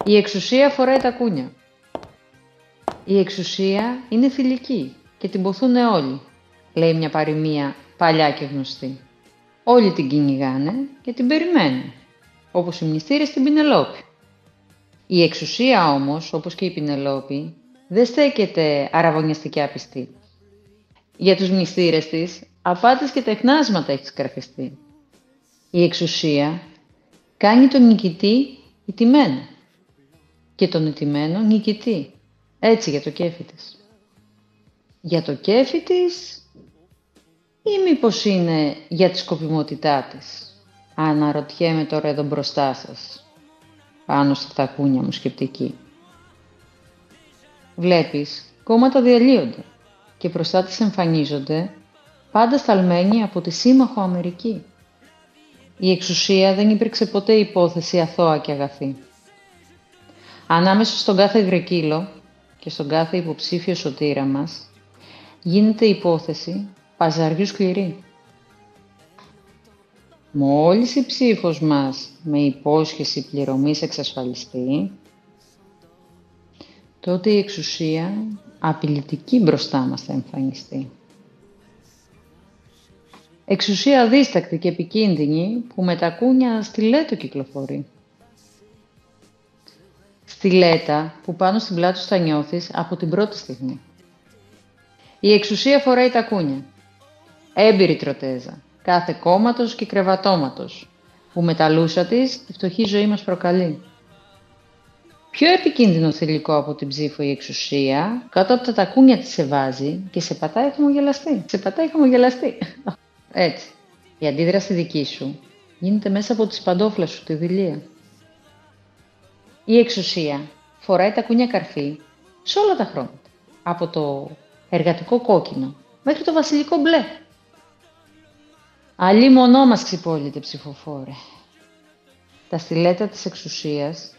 Η εξουσία φοράει τα κούνια. Η εξουσία είναι θηλυκή και την ποθούν όλοι, λέει μια παροιμία παλιά και γνωστή. Όλοι την κυνηγάνε και την περιμένουν, όπως οι μνηστήρες την Πινελόπη. Η εξουσία όμως, όπως και η Πινελόπη, δεν στέκεται αραβωνιαστική απιστή. Για τους μνηστήρες της, απάτες και τεχνάσματα έχει σκαρφιστεί. Η εξουσία κάνει τον νικητή ηττημένο και τον ηττημένο νικητή. Έτσι για το κέφι της. Για το κέφι της ή μήπως είναι για τη σκοπιμότητά της? Αναρωτιέμαι τώρα εδώ μπροστά σας, πάνω στα τακούνια μου σκεπτική. Βλέπεις, κόμματα διαλύονται και μπροστά της εμφανίζονται πάντα σταλμένοι από τη σύμμαχο Αμερική. Η εξουσία δεν υπήρξε ποτέ υπόθεση αθώα και αγαθή. Ανάμεσα στον κάθε γρεκύλο και στον κάθε υποψήφιο σωτήρα μας γίνεται υπόθεση παζαριού σκληρή. Μόλις η ψήφος μας με υπόσχεση πληρωμής εξασφαλιστεί, τότε η εξουσία απειλητική μπροστά μας θα εμφανιστεί. Εξουσία αδίστακτη και επικίνδυνη που με τα κούνια στιλέτο κυκλοφορεί. Στιλέτα που πάνω στην πλάτη σου θα νιώθεις από την πρώτη στιγμή. Η εξουσία φοράει τα κούνια. Έμπειρη τροτέζα, κάθε κόμματος και κρεβατώματος, που με τα λούσα της τη φτωχή ζωή μας προκαλεί. Πιο επικίνδυνο θηλυκό από την ψήφο η εξουσία, κάτω από τα τακούνια της σε βάζει και σε πατάει χαμογελαστή. Έτσι, η αντίδραση δική σου γίνεται μέσα από τις παντόφλες σου, τη δειλία. Η εξουσία φοράει τα κούνια καρφί σε όλα τα χρώματα, από το εργατικό κόκκινο μέχρι το βασιλικό μπλε. Αλλή μονό μας ξυπόλυτε ψηφοφόρε. Τα στιλέτα της εξουσίας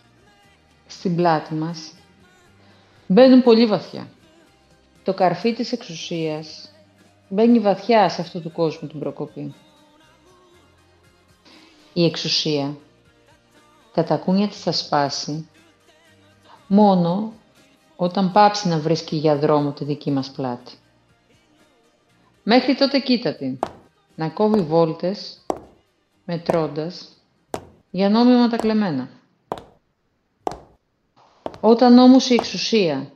στην πλάτη μας μπαίνουν πολύ βαθιά. Το καρφί της εξουσίας μπαίνει βαθιά σε αυτό του κόσμου την προκοπή. Η εξουσία τα τακούνια της θα σπάσει μόνο όταν πάψει να βρίσκει για δρόμο τη δική μας πλάτη. Μέχρι τότε κοίτα την, να κόβει βόλτες μετρώντας για νόμιμα τα κλεμμένα. Όταν όμως η εξουσία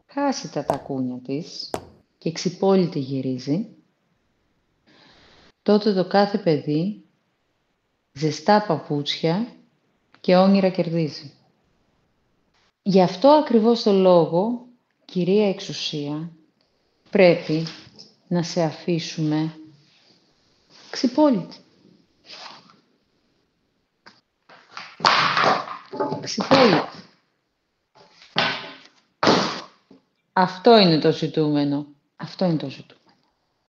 χάσει τα τακούνια της και ξυπόλυτη γυρίζει, τότε το κάθε παιδί ζεστά παπούτσια και όνειρα κερδίζει. Γι' αυτό ακριβώς το λόγο, κυρία εξουσία, πρέπει να σε αφήσουμε ξυπόλυτη. Ξυπόλυτη. Αυτό είναι το ζητούμενο. Αυτό είναι το ζητούμενο.